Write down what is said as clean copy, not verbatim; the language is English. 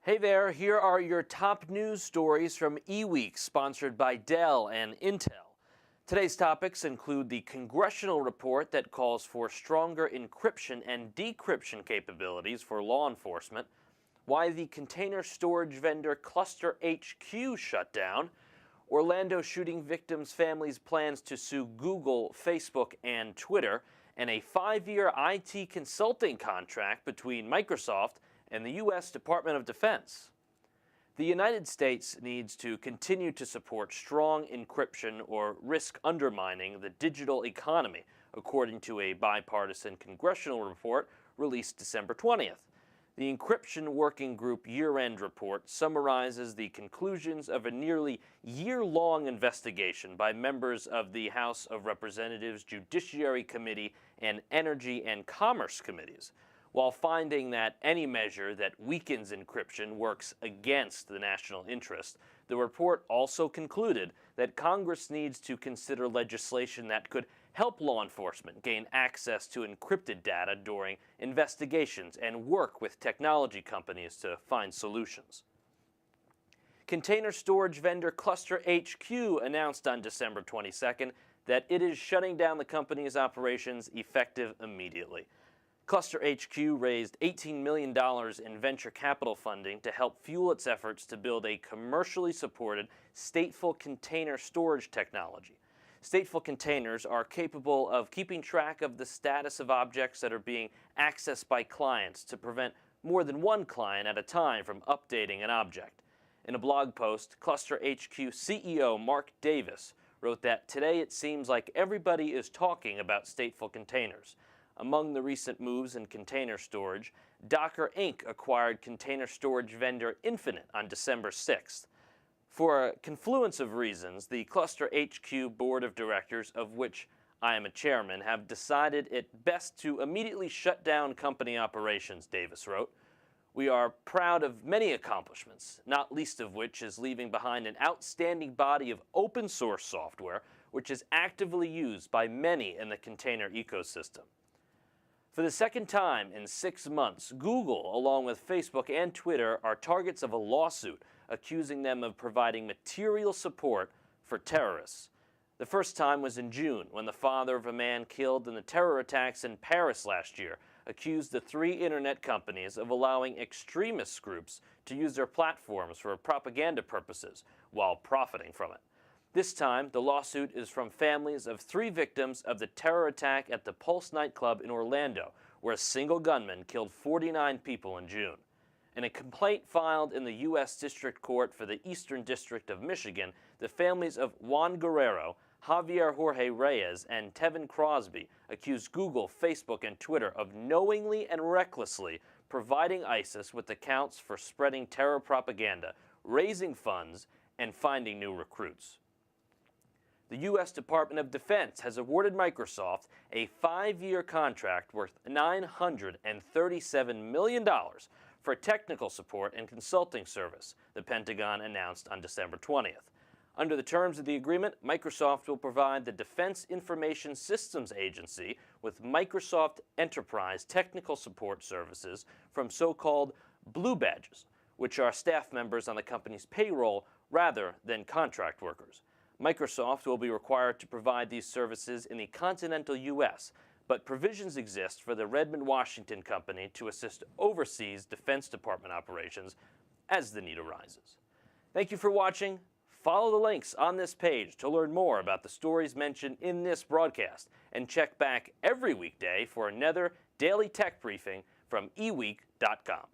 Hey there, here are your top news stories from eWEEK, sponsored by Dell and Intel. Today's topics include the Congressional report that calls for stronger encryption and decryption capabilities for law enforcement, why the container storage vendor Cluster HQ shut down, Orlando shooting victims' families' plans to sue Google, Facebook, and Twitter, and a 5-year IT consulting contract between Microsoft and the U.S. Department of Defense. The United States needs to continue to support strong encryption or risk undermining the digital economy, according to a bipartisan congressional report released December 20th. The Encryption Working Group year-end report summarizes the conclusions of a nearly year-long investigation by members of the House of Representatives Judiciary Committee and Energy and Commerce Committees, while finding that any measure that weakens encryption works against the national interest. The report also concluded that Congress needs to consider legislation that could help law enforcement gain access to encrypted data during investigations and work with technology companies to find solutions. Container storage vendor Cluster HQ announced on December 22nd that it is shutting down the company's operations effective immediately. Cluster HQ raised $18 million in venture capital funding to help fuel its efforts to build a commercially supported stateful container storage technology. Stateful containers are capable of keeping track of the status of objects that are being accessed by clients to prevent more than one client at a time from updating an object. In a blog post, Cluster HQ CEO Mark Davis wrote that today it seems like everybody is talking about stateful containers. Among the recent moves in container storage, Docker Inc. acquired container storage vendor Infinite on December 6th. For a confluence of reasons, the Cluster HQ board of directors, of which I am a chairman, have decided it best to immediately shut down company operations, Davis wrote. We are proud of many accomplishments, not least of which is leaving behind an outstanding body of open source software, which is actively used by many in the container ecosystem. For the second time in 6 months, Google, along with Facebook and Twitter, are targets of a lawsuit accusing them of providing material support for terrorists. The first time was in June, when the father of a man killed in the terror attacks in Paris last year accused the 3 internet companies of allowing extremist groups to use their platforms for propaganda purposes while profiting from it. This time, the lawsuit is from families of 3 victims of the terror attack at the Pulse nightclub in Orlando, where a single gunman killed 49 people in June. In a complaint filed in the U.S. District Court for the Eastern District of Michigan, the families of Juan Guerrero, Javier Jorge Reyes, and Tevin Crosby accused Google, Facebook, and Twitter of knowingly and recklessly providing ISIS with accounts for spreading terror propaganda, raising funds, and finding new recruits. The U.S. Department of Defense has awarded Microsoft a 5-year contract worth $937 million for technical support and consulting service, the Pentagon announced on December 20th. Under the terms of the agreement, Microsoft will provide the Defense Information Systems Agency with Microsoft Enterprise technical support services from so-called Blue Badges, which are staff members on the company's payroll rather than contract workers. Microsoft will be required to provide these services in the continental U.S., but provisions exist for the Redmond, Washington company to assist overseas Defense Department operations as the need arises. Thank you for watching. Follow the links on this page to learn more about the stories mentioned in this broadcast, and check back every weekday for another daily tech briefing from eWEEK.com.